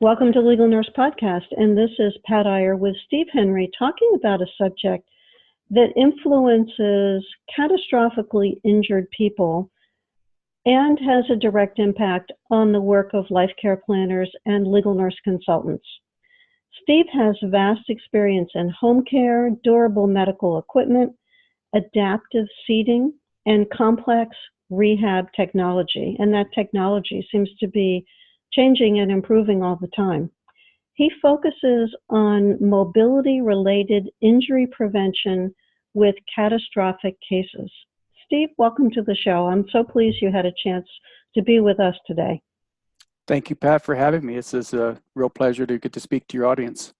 Welcome to Legal Nurse Podcast, and this is Pat Iyer with Steve Henry talking about a subject that influences catastrophically injured people and has a direct impact on the work of life care planners and legal nurse consultants. Steve has vast experience in home care, durable medical equipment, adaptive seating, and complex rehab technology, and that technology seems to be changing and improving all the time. He focuses on mobility-related injury prevention with catastrophic cases. Steve, welcome to the show. I'm so pleased you had a chance to be with us today. Thank you, Pat, for having me. It's a real pleasure to get to speak to your audience.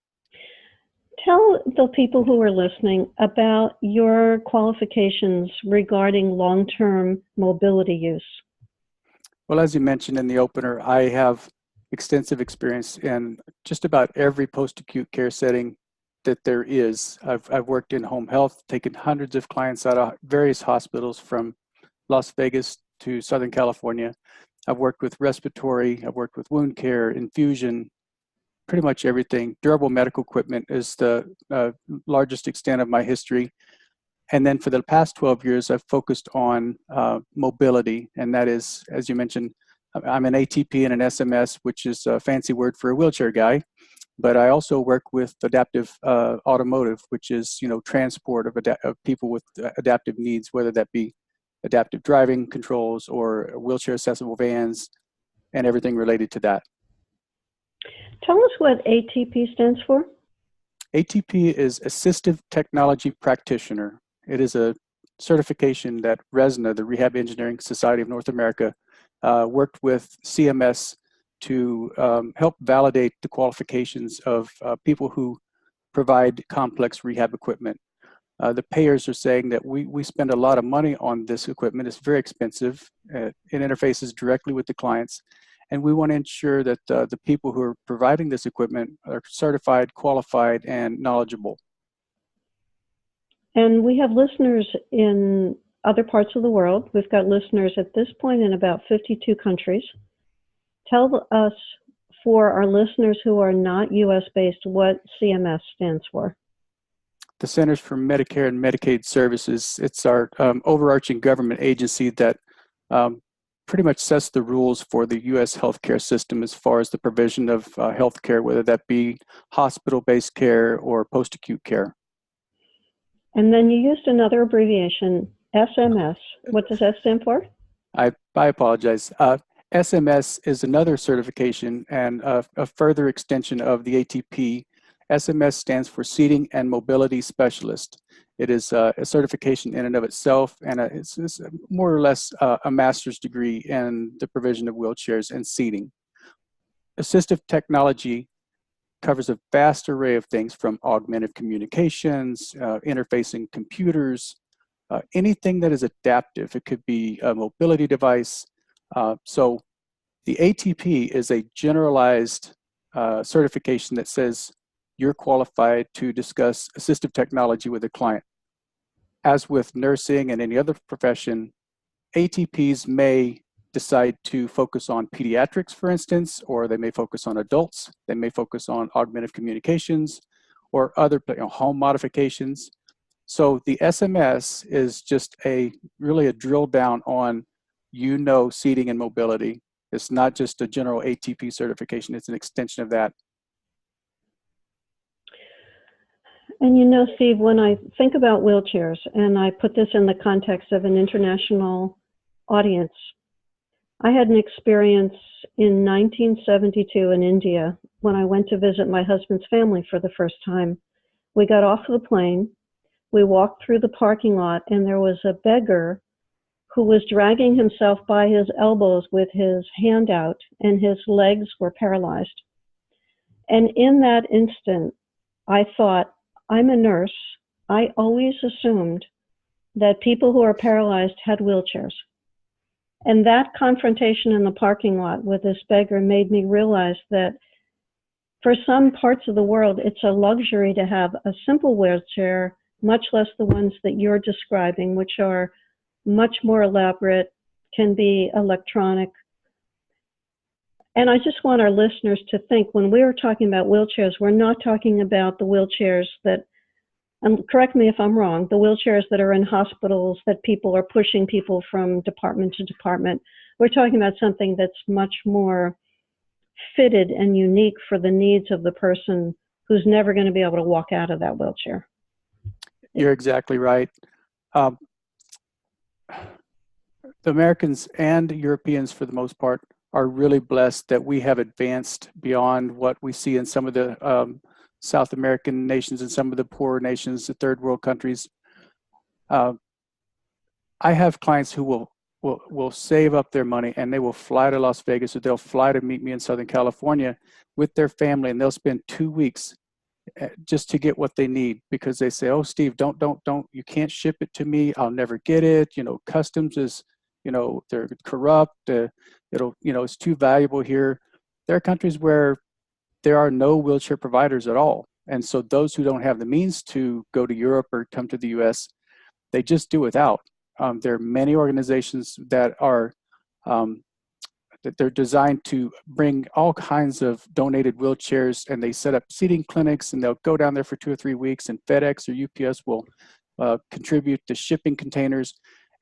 Tell the people who are listening about your qualifications regarding long-term mobility use. Well, as you mentioned in the opener, I have extensive experience in just about every post-acute care setting that there is. I've worked in home health, taken hundreds of clients out of various hospitals from Las Vegas to Southern California. I've worked with respiratory, I've worked with wound care, infusion, pretty much everything. Durable medical equipment is the largest extent of my history. And then for the past 12 years, I've focused on mobility, and that is, as you mentioned, I'm an ATP and an SMS, which is a fancy word for a wheelchair guy. But I also work with adaptive automotive, which is, transport of people with adaptive needs, whether that be adaptive driving controls or wheelchair accessible vans and everything related to that. Tell us what ATP stands for. ATP is Assistive Technology Practitioner. It is a certification that RESNA, the Rehab Engineering Society of North America, worked with CMS to help validate the qualifications of people who provide complex rehab equipment. The payers are saying that we spend a lot of money on this equipment. It's very expensive. It interfaces directly with the clients. And we want to ensure that the people who are providing this equipment are certified, qualified, and knowledgeable. And we have listeners in other parts of the world. We've got listeners at this point in about 52 countries. Tell us, for our listeners who are not U.S.-based, what CMS stands for. The Centers for Medicare and Medicaid Services. It's our overarching government agency that pretty much sets the rules for the U.S. healthcare system as far as the provision of healthcare, whether that be hospital-based care or post-acute care. And then you used another abbreviation, SMS. What does that stand for? I apologize. SMS is another certification and a further extension of the ATP. SMS stands for Seating and Mobility Specialist. It is a certification in and of itself, and it's more or less a master's degree in the provision of wheelchairs and seating. Assistive technology covers a vast array of things, from augmented communications, interfacing computers, anything that is adaptive. It could be a mobility device. So the ATP is a generalized certification that says you're qualified to discuss assistive technology with a client. As with nursing and any other profession, ATPs may decide to focus on pediatrics, for instance, or they may focus on adults. They may focus on augmented communications or other home modifications. So the SMS is just really a drill down on seating and mobility. It's not just a general ATP certification, it's an extension of that. And Steve, when I think about wheelchairs, and I put this in the context of an international audience, I had an experience in 1972 in India when I went to visit my husband's family for the first time. We got off the plane, we walked through the parking lot, and there was a beggar who was dragging himself by his elbows with his hand out, and his legs were paralyzed. And in that instant, I thought, I'm a nurse. I always assumed that people who are paralyzed had wheelchairs. And that confrontation in the parking lot with this beggar made me realize that for some parts of the world, it's a luxury to have a simple wheelchair, much less the ones that you're describing, which are much more elaborate, can be electronic. And I just want our listeners to think when we're talking about wheelchairs, we're not talking about the wheelchairs that, and correct me if I'm wrong, the wheelchairs that are in hospitals that people are pushing people from department to department. We're talking about something that's much more fitted and unique for the needs of the person who's never going to be able to walk out of that wheelchair. You're exactly right. The Americans and Europeans, for the most part, are really blessed that we have advanced beyond what we see in some of the South American nations and some of the poorer nations, the third world countries. I have clients who will save up their money and they will fly to Las Vegas, or they'll fly to meet me in Southern California with their family, and they'll spend 2 weeks just to get what they need, because they say, oh, Steve, don't, you can't ship it to me. I'll never get it. You know, customs is, you know, they're corrupt. It's too valuable here. There are countries where there are no wheelchair providers at all. And so those who don't have the means to go to Europe or come to the US, they just do without. There are many organizations that are that they're designed to bring all kinds of donated wheelchairs, and they set up seating clinics, and they'll go down there for 2 or 3 weeks, and FedEx or UPS will contribute to shipping containers.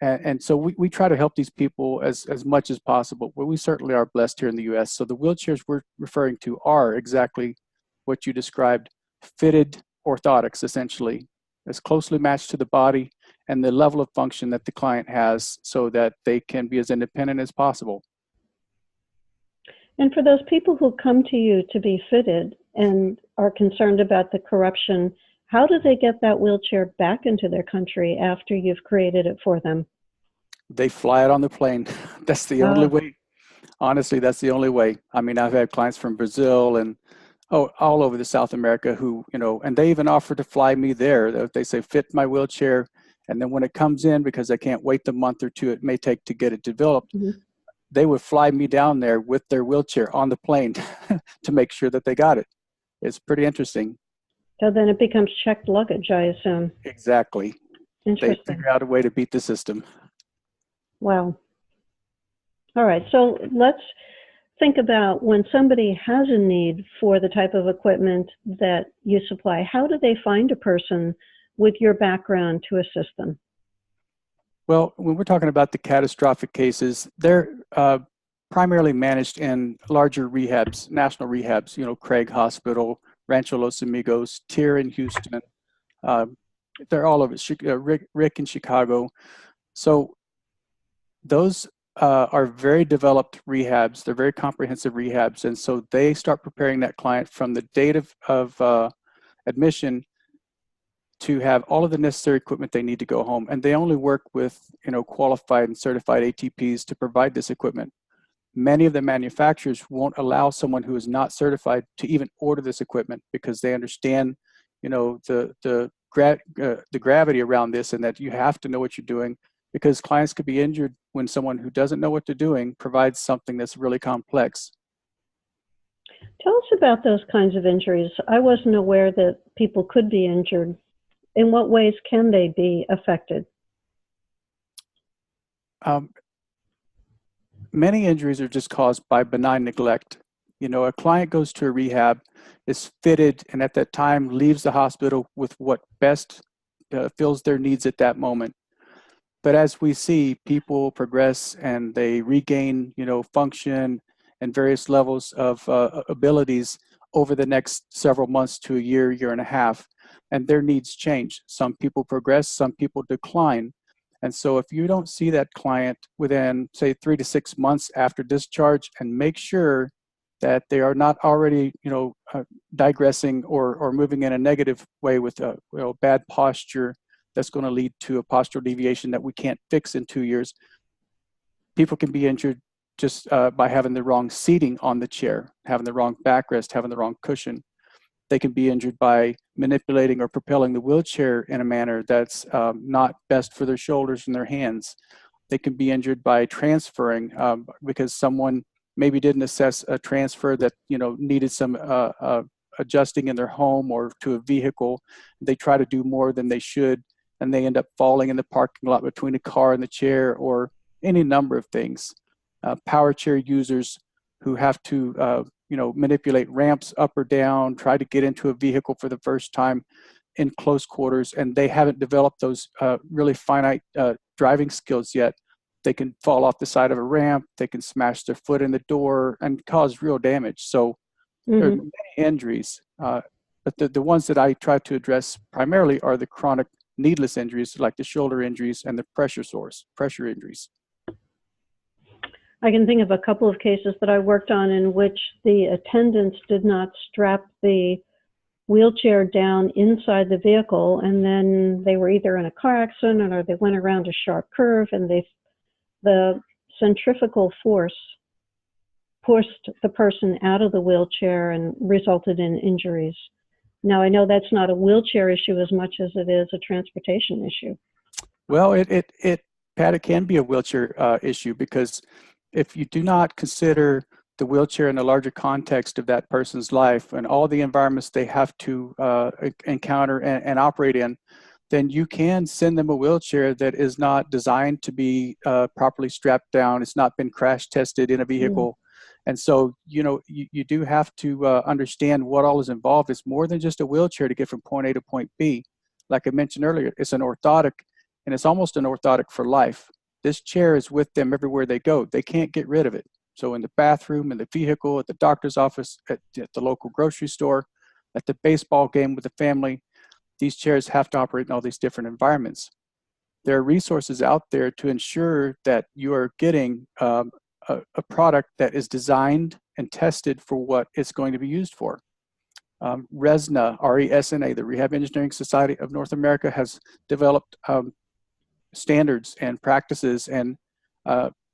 And so we try to help these people as much as possible. Well, we certainly are blessed here in the US. So the wheelchairs we're referring to are exactly what you described, fitted orthotics, essentially, as closely matched to the body and the level of function that the client has, so that they can be as independent as possible. And for those people who come to you to be fitted and are concerned about the corruption, how do they get that wheelchair back into their country after you've created it for them? They fly it on the plane. That's the only way. Honestly, that's the only way. I mean, I've had clients from Brazil and all over the South America who, you know, and they even offer to fly me there. They say, fit my wheelchair. And then when it comes in, because I can't wait the month or two it may take to get it developed, they would fly me down there with their wheelchair on the plane to make sure that they got it. It's pretty interesting. So then it becomes checked luggage, I assume. Exactly. Interesting. They figure out a way to beat the system. Wow. All right. So let's think about when somebody has a need for the type of equipment that you supply. How do they find a person with your background to assist them? Well, when we're talking about the catastrophic cases, they're primarily managed in larger rehabs, national rehabs, you know, Craig Hospital, Rancho Los Amigos, TIR in Houston. They're all over, Rick in Chicago. So those are very developed rehabs. They're very comprehensive rehabs. And so they start preparing that client from the date of admission to have all of the necessary equipment they need to go home. And they only work with, you know, qualified and certified ATPs to provide this equipment. Many of the manufacturers won't allow someone who is not certified to even order this equipment, because they understand, you know, the gravity around this, and that you have to know what you're doing, because clients could be injured when someone who doesn't know what they're doing provides something that's really complex. Tell us about those kinds of injuries. I wasn't aware that people could be injured. In what ways can they be affected? Many injuries are just caused by benign neglect. You know, a client goes to a rehab, is fitted, and at that time leaves the hospital with what best fills their needs at that moment. But as we see, people progress and they regain, you know, function and various levels of abilities over the next several months to a year, year and a half, and their needs change. Some people progress, some people decline. And so if you don't see that client within, say, 3 to 6 months after discharge, and make sure that they are not already, you know, digressing or moving in a negative way with bad posture that's going to lead to a postural deviation that we can't fix in 2 years. People can be injured just by having the wrong seating on the chair, having the wrong backrest, having the wrong cushion. They can be injured by manipulating or propelling the wheelchair in a manner that's not best for their shoulders and their hands. They can be injured by transferring because someone maybe didn't assess a transfer that, you know, needed some adjusting in their home or to a vehicle. They try to do more than they should, and they end up falling in the parking lot between a car and the chair, or any number of things. Power chair users who have to, manipulate ramps up or down, try to get into a vehicle for the first time in close quarters, and they haven't developed those really finite driving skills yet. They can fall off the side of a ramp, they can smash their foot in the door and cause real damage. So there are many injuries, but the ones that I try to address primarily are the chronic needless injuries like the shoulder injuries and the pressure injuries. I can think of a couple of cases that I worked on in which the attendants did not strap the wheelchair down inside the vehicle, and then they were either in a car accident or they went around a sharp curve, and the centrifugal force pushed the person out of the wheelchair and resulted in injuries. Now, I know that's not a wheelchair issue as much as it is a transportation issue. Well, Pat, it can be a wheelchair issue, because if you do not consider the wheelchair in the larger context of that person's life and all the environments they have to encounter and operate in, then you can send them a wheelchair that is not designed to be properly strapped down. It's not been crash tested in a vehicle. And so, you do have to understand what all is involved. It's more than just a wheelchair to get from point A to point B. Like I mentioned earlier, it's an orthotic, and it's almost an orthotic for life. This chair is with them everywhere they go. They can't get rid of it. So in the bathroom, in the vehicle, at the doctor's office, at the local grocery store, at the baseball game with the family, these chairs have to operate in all these different environments. There are resources out there to ensure that you are getting a product that is designed and tested for what it's going to be used for. RESNA, R-E-S-N-A, the Rehab Engineering Society of North America, has developed standards and practices and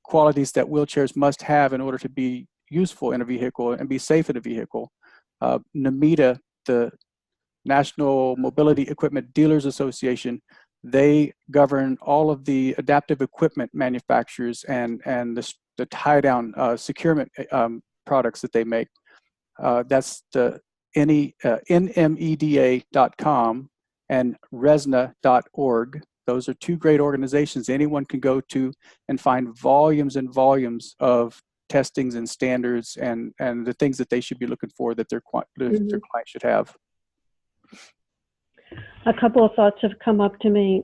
qualities that wheelchairs must have in order to be useful in a vehicle and be safe in a vehicle. NMEDA, the National Mobility Equipment Dealers Association, they govern all of the adaptive equipment manufacturers and the tie-down securement products that they make. That's the nmeda.com and resna.org. Those are two great organizations anyone can go to and find volumes and volumes of testings and standards and the things that they should be looking for that their client should have. A couple of thoughts have come up to me.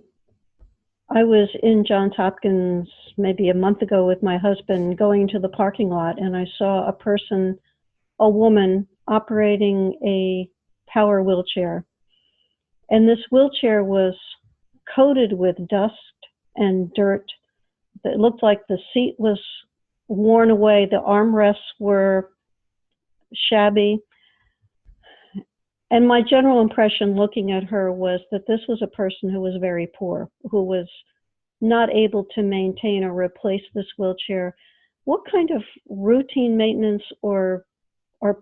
I was in Johns Hopkins maybe a month ago with my husband going to the parking lot, and I saw a woman operating a power wheelchair. And this wheelchair was coated with dust and dirt. It looked like the seat was worn away. The armrests were shabby. And my general impression looking at her was that this was a person who was very poor, who was not able to maintain or replace this wheelchair. What kind of routine maintenance or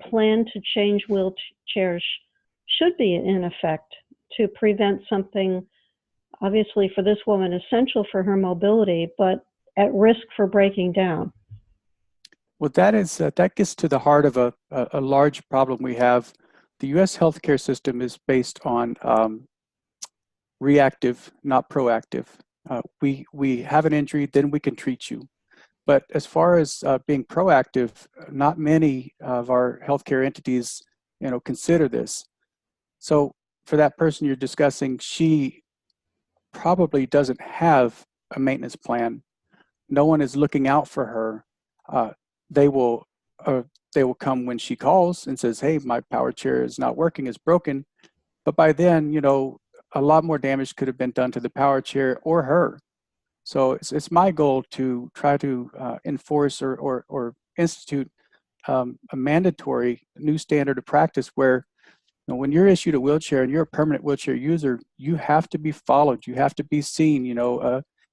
plan to change wheelchairs should be in effect to prevent something, obviously for this woman, essential for her mobility, but at risk for breaking down? Well, that gets to the heart of a large problem we have. The U.S. healthcare system is based on reactive, not proactive. We have an injury, then we can treat you. But as far as being proactive, not many of our healthcare entities, consider this. So for that person you're discussing, she probably doesn't have a maintenance plan. No one is looking out for her. They will come when she calls and says, "Hey, my power chair is not working, it's broken." But by then, a lot more damage could have been done to the power chair or her. So it's my goal to try to enforce or institute a mandatory new standard of practice where, when you're issued a wheelchair and you're a permanent wheelchair user, you have to be followed. You have to be seen.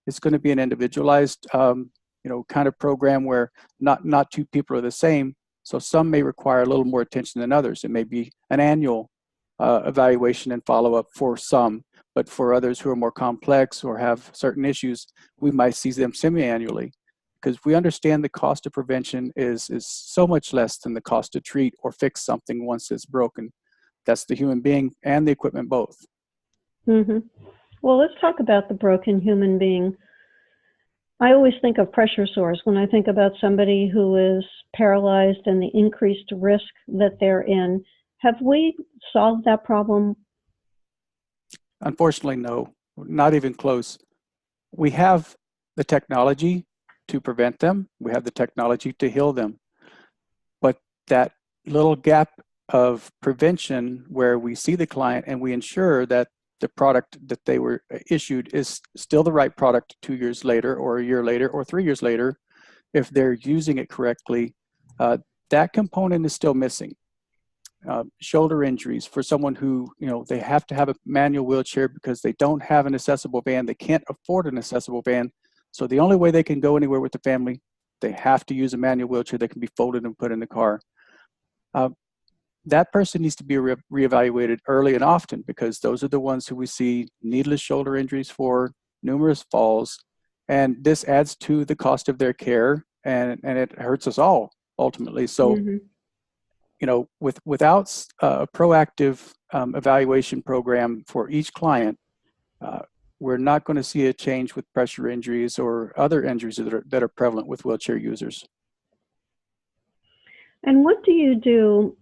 It's going to be an individualized, kind of program where not two people are the same. So some may require a little more attention than others. It may be an annual evaluation and follow-up for some, but for others who are more complex or have certain issues, we might see them semi-annually, because we understand the cost of prevention is so much less than the cost to treat or fix something once it's broken. That's the human being and the equipment both. Mm-hmm. Well, let's talk about the broken human being. I always think of pressure sores when I think about somebody who is paralyzed and the increased risk that they're in. Have we solved that problem? Unfortunately, no, not even close. We have the technology to prevent them. We have the technology to heal them. But that little gap of prevention where we see the client and we ensure that the product that they were issued is still the right product 2 years later or a year later or 3 years later, if they're using it correctly, that component is still missing. Shoulder injuries for someone who, they have to have a manual wheelchair because they don't have an accessible van. They can't afford an accessible van. So the only way they can go anywhere with the family, they have to use a manual wheelchair that can be folded and put in the car. That person needs to be reevaluated early and often, because those are the ones who we see needless shoulder injuries for, numerous falls, and this adds to the cost of their care, and it hurts us all ultimately. So, without a proactive evaluation program for each client, we're not going to see a change with pressure injuries or other injuries that are prevalent with wheelchair users. And what do you do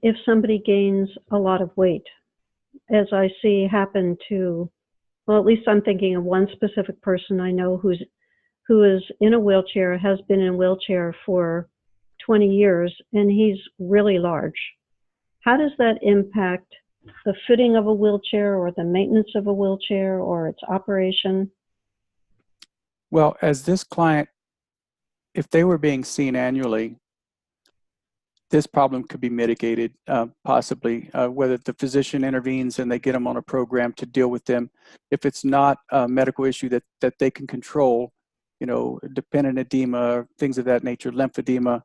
if somebody gains a lot of weight, as I see happen to, well, at least I'm thinking of one specific person I know who is in a wheelchair, has been in a wheelchair for 20 years, and he's really large. How does that impact the fitting of a wheelchair or the maintenance of a wheelchair or its operation? Well, as this client, if they were being seen annually, this problem could be mitigated, possibly, whether the physician intervenes and they get them on a program to deal with them. If it's not a medical issue that they can control, dependent edema, things of that nature, lymphedema,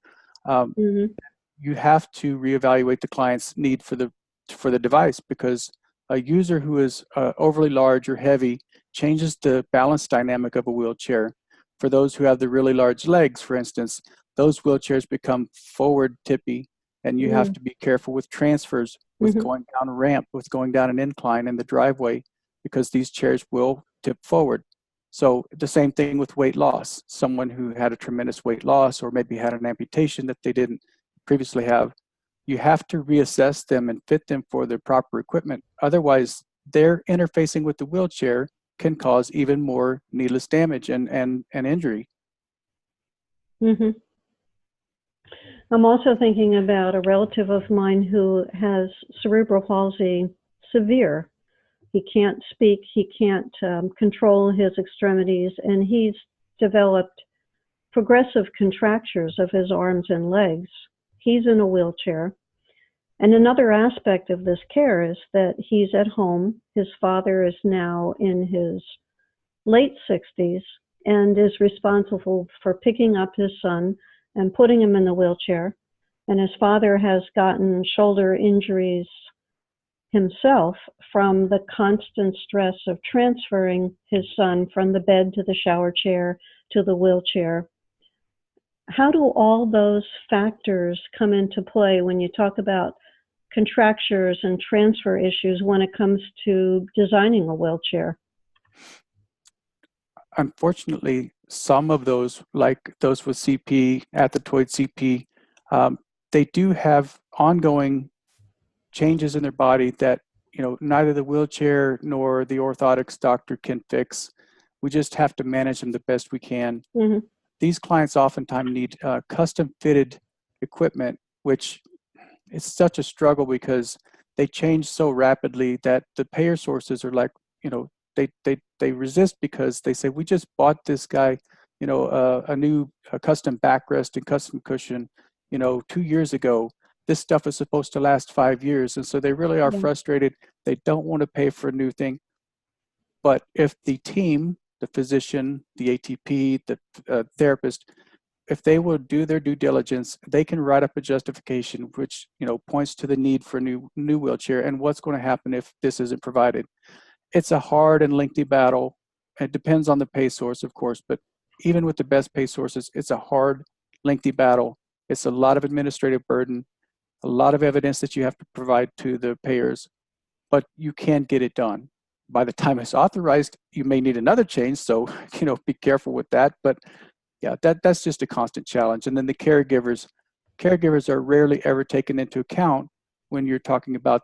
you have to reevaluate the client's need for the device, because a user who is overly large or heavy changes the balance dynamic of a wheelchair. For those who have the really large legs, for instance, those wheelchairs become forward tippy, and you have to be careful with transfers, with going down a ramp, with going down an incline in the driveway, because these chairs will tip forward. So the same thing with weight loss. Someone who had a tremendous weight loss or maybe had an amputation that they didn't previously have, you have to reassess them and fit them for the proper equipment. Otherwise, their interfacing with the wheelchair can cause even more needless damage and injury. I'm also thinking about a relative of mine who has cerebral palsy, severe. He can't speak, he can't control his extremities, and he's developed progressive contractures of his arms and legs. He's in a wheelchair. And another aspect of this care is that he's at home. His father is now in his late 60s and is responsible for picking up his son and putting him in the wheelchair. And his father has gotten shoulder injuries himself from the constant stress of transferring his son from the bed to the shower chair to the wheelchair. How do all those factors come into play when you talk about contractures and transfer issues when it comes to designing a wheelchair? Unfortunately, some of those, like those with CP, athetoid CP, they do have ongoing changes in their body that neither the wheelchair nor the orthotics doctor can fix. We just have to manage them the best we can. These clients oftentimes need custom fitted equipment, which is such a struggle because they change so rapidly that the payer sources are like, they resist, because they say, we just bought this guy, a new custom backrest and custom cushion, 2 years ago. This stuff is supposed to last 5 years. And so they really are frustrated. They don't want to pay for a new thing. But if the team, the physician, the ATP, the therapist, if they will do their due diligence, they can write up a justification which points to the need for a new wheelchair and what's going to happen if this isn't provided. It's a hard and lengthy battle. It depends on the pay source, of course, but even with the best pay sources, it's a hard, lengthy battle. It's a lot of administrative burden, a lot of evidence that you have to provide to the payers, but you can get it done. by the time it's authorized, you may need another change. So, be careful with that. But yeah, that's just a constant challenge. And then the caregivers are rarely ever taken into account when you're talking about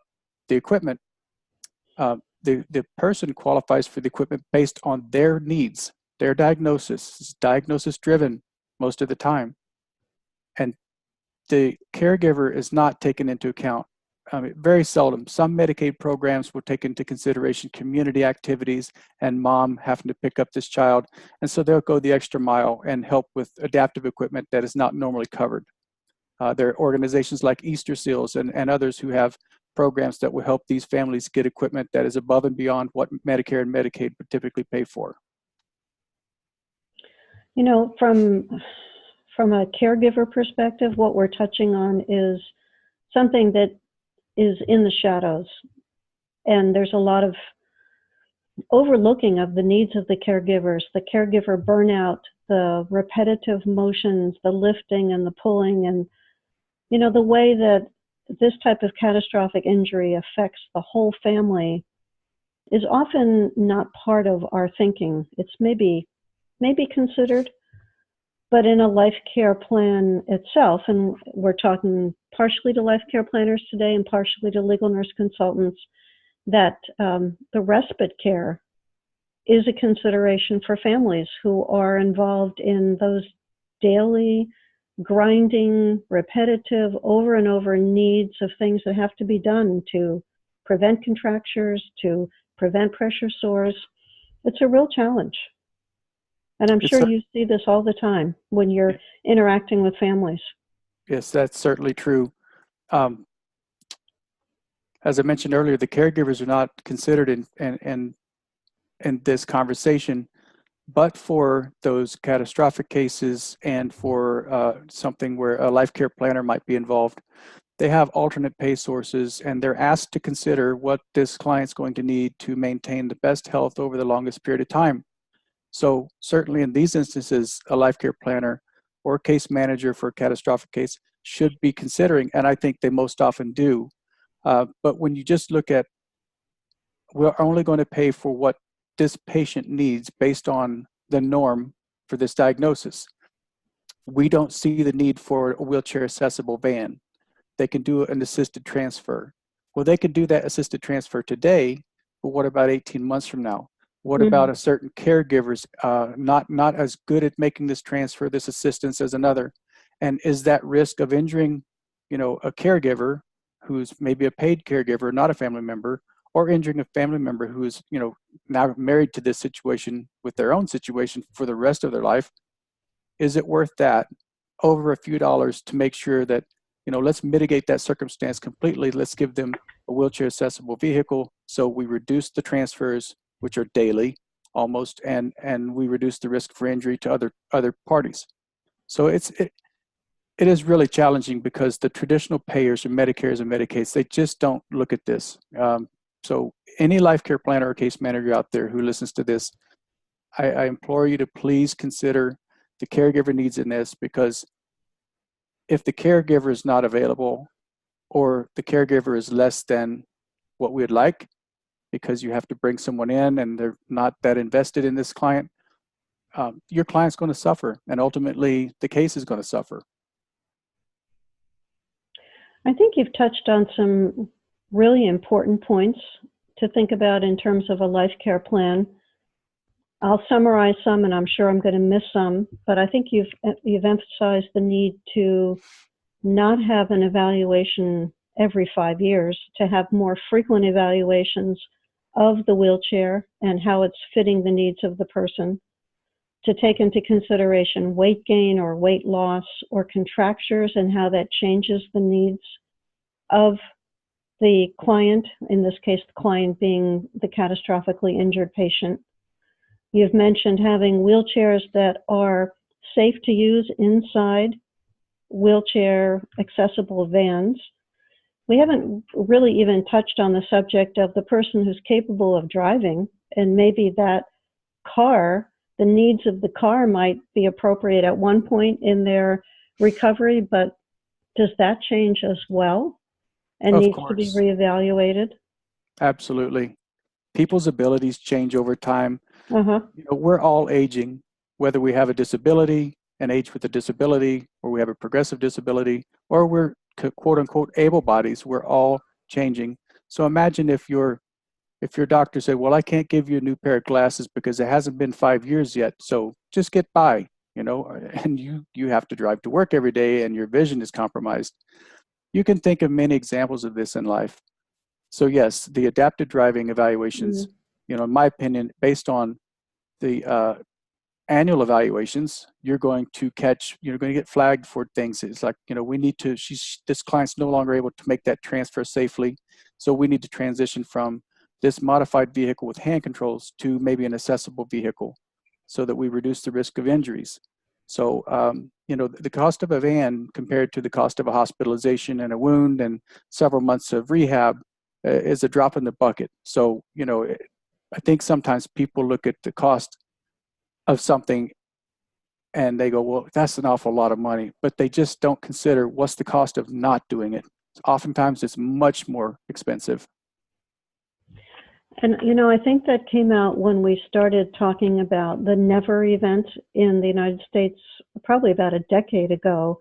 the equipment. The person qualifies for the equipment based on their needs, their diagnosis. It's diagnosis driven most of the time. And the caregiver is not taken into account. Very seldom. Some Medicaid programs will take into consideration community activities and mom having to pick up this child. And so they'll go the extra mile and help with adaptive equipment that is not normally covered. There are organizations like Easter Seals and others who have programs that will help these families get equipment that is above and beyond what Medicare and Medicaid would typically pay for. From a caregiver perspective, what we're touching on is something that is in the shadows. And there's a lot of overlooking of the needs of the caregivers, the caregiver burnout, the repetitive motions, the lifting and the pulling, and the way that this type of catastrophic injury affects the whole family is often not part of our thinking. It's maybe considered, but in a life care plan itself, and we're talking partially to life care planners today and partially to legal nurse consultants, that the respite care is a consideration for families who are involved in those daily, grinding, repetitive, over and over needs of things that have to be done to prevent contractures, to prevent pressure sores. It's a real challenge. And I'm sure you see this all the time when you're interacting with families. Yes, that's certainly true. As I mentioned earlier, the caregivers are not considered in this conversation, but for those catastrophic cases and for something where a life care planner might be involved. They have alternate pay sources, and they're asked to consider what this client's going to need to maintain the best health over the longest period of time. So certainly in these instances, a life care planner or case manager for a catastrophic case should be considering, and I think they most often do. But when you just look at, we're only going to pay for what this patient needs based on the norm for this diagnosis. We don't see the need for a wheelchair accessible van. They can do an assisted transfer. Well, they could do that assisted transfer today, but what about 18 months from now? What about a certain caregiver's not as good at making this transfer, this assistance as another? And is that risk of injuring, a caregiver who's maybe a paid caregiver, not a family member, or injuring a family member who is, now married to this situation with their own situation for the rest of their life? Is it worth that over a few dollars to make sure that, let's mitigate that circumstance completely. Let's give them a wheelchair accessible vehicle. So we reduce the transfers, which are daily almost, and we reduce the risk for injury to other parties. So it is really challenging because the traditional payers of Medicares and Medicaids, they just don't look at this. So any life care planner or case manager out there who listens to this, I implore you to please consider the caregiver needs in this, because if the caregiver is not available or the caregiver is less than what we'd like, because you have to bring someone in and they're not that invested in this client, your client's going to suffer, and ultimately the case is going to suffer. I think you've touched on some really important points to think about in terms of a life care plan. I'll summarize some, and I'm sure I'm going to miss some, but I think you've emphasized the need to not have an evaluation every 5 years, to have more frequent evaluations of the wheelchair and how it's fitting the needs of the person, to take into consideration weight gain or weight loss or contractures and how that changes the needs of the client, in this case, the client being the catastrophically injured patient. You've mentioned having wheelchairs that are safe to use inside wheelchair accessible vans. We haven't really even touched on the subject of the person who's capable of driving, and maybe that car, the needs of the car might be appropriate at one point in their recovery, but does that change as well and needs to be reevaluated? Absolutely. people's abilities change over time. Uh-huh. We're all aging, whether we have a disability, an age with a disability, or we have a progressive disability, or we're quote unquote able bodies. We're all changing. So imagine if your doctor said, well, I can't give you a new pair of glasses because it hasn't been 5 years yet, so just get by, and you have to drive to work every day and your vision is compromised. You can think of many examples of this in life. So yes, the adaptive driving evaluations, in my opinion, based on the annual evaluations, you're going to get flagged for things. It's like, this client's no longer able to make that transfer safely. So we need to transition from this modified vehicle with hand controls to maybe an accessible vehicle so that we reduce the risk of injuries. So, the cost of a van compared to the cost of a hospitalization and a wound and several months of rehab is a drop in the bucket. So, I think sometimes people look at the cost of something and they go, well, that's an awful lot of money, but they just don't consider what's the cost of not doing it. Oftentimes it's much more expensive. And, I think that came out when we started talking about the NEVER event in the United States, probably about a decade ago,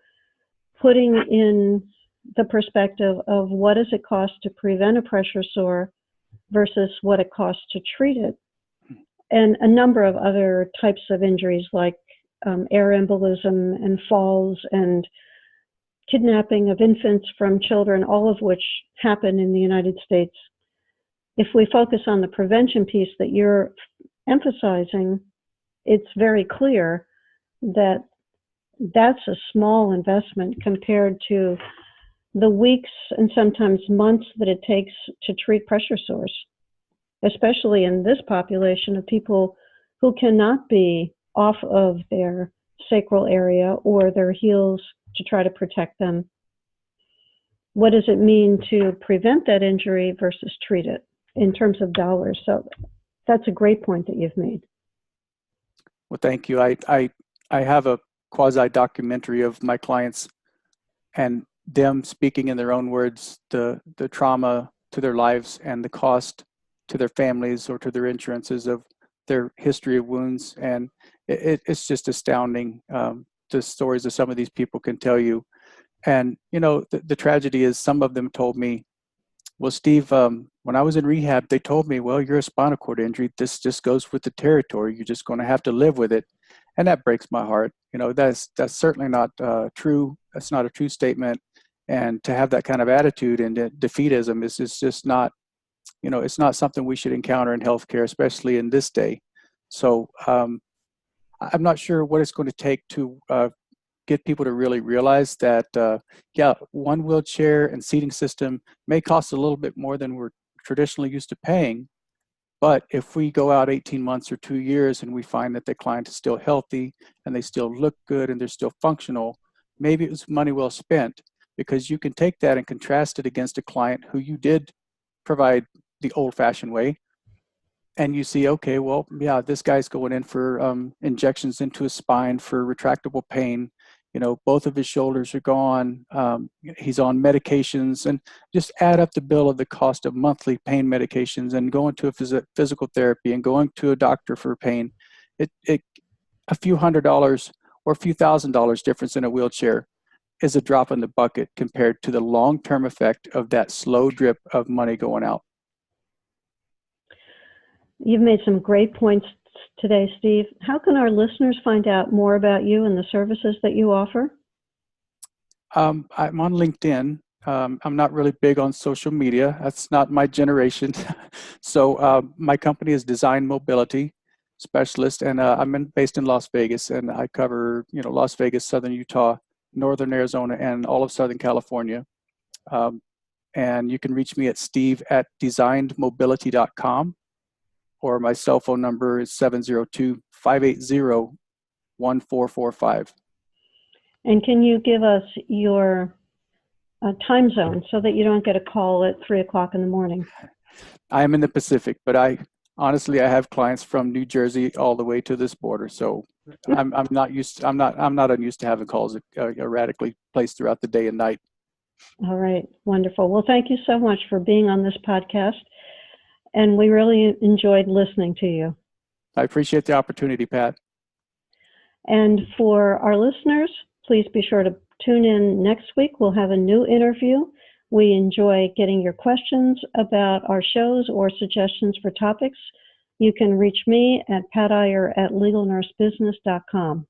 putting in the perspective of what does it cost to prevent a pressure sore versus what it costs to treat it. And a number of other types of injuries like air embolism and falls and kidnapping of infants from children, all of which happen in the United States. If we focus on the prevention piece that you're emphasizing, it's very clear that that's a small investment compared to the weeks and sometimes months that it takes to treat pressure sores, especially in this population of people who cannot be off of their sacral area or their heels to try to protect them. What does it mean to prevent that injury versus treat it in terms of dollars? So that's a great point that you've made. Well, thank you. I have a quasi-documentary of my clients and them speaking in their own words, the trauma to their lives and the cost to their families or to their insurances of their history of wounds. And it's just astounding, the stories that some of these people can tell you. And, the tragedy is some of them told me, well, Steve, when I was in rehab, they told me, well, you're a spinal cord injury. This just goes with the territory. You're just going to have to live with it. And that breaks my heart. That's certainly not true. That's not a true statement. And to have that kind of attitude and defeatism is just not, it's not something we should encounter in healthcare, especially in this day. So I'm not sure what it's going to take to get people to really realize that, one wheelchair and seating system may cost a little bit more than we're traditionally used to paying. But if we go out 18 months or 2 years and we find that the client is still healthy and they still look good and they're still functional, maybe it was money well spent, because you can take that and contrast it against a client who you did provide the old-fashioned way. And you see, okay, well, yeah, this guy's going in for injections into his spine for retractable pain. Both of his shoulders are gone. He's on medications, and just add up the bill of the cost of monthly pain medications and going to a physical therapy and going to a doctor for pain. A few $100s or a few $1,000s difference in a wheelchair is a drop in the bucket compared to the long-term effect of that slow drip of money going out. You've made some great points today, Steve. How can our listeners find out more about you and the services that you offer? I'm on LinkedIn. I'm not really big on social media. That's not my generation. So my company is Design Mobility Specialist, and I'm based in Las Vegas, and I cover Las Vegas, Southern Utah, Northern Arizona, and all of Southern California. And you can reach me at steve@designedmobility.com. or my cell phone number is 702-580-1445. And can you give us your time zone so that you don't get a call at 3 o'clock in the morning? I am in the Pacific, but I have clients from New Jersey all the way to this border. So I'm not unused to having calls erratically placed throughout the day and night. All right, wonderful. Well, thank you so much for being on this podcast. And we really enjoyed listening to you. I appreciate the opportunity, Pat. And for our listeners, please be sure to tune in next week. We'll have a new interview. We enjoy getting your questions about our shows or suggestions for topics. You can reach me at patiyer@legalnursebusiness.com.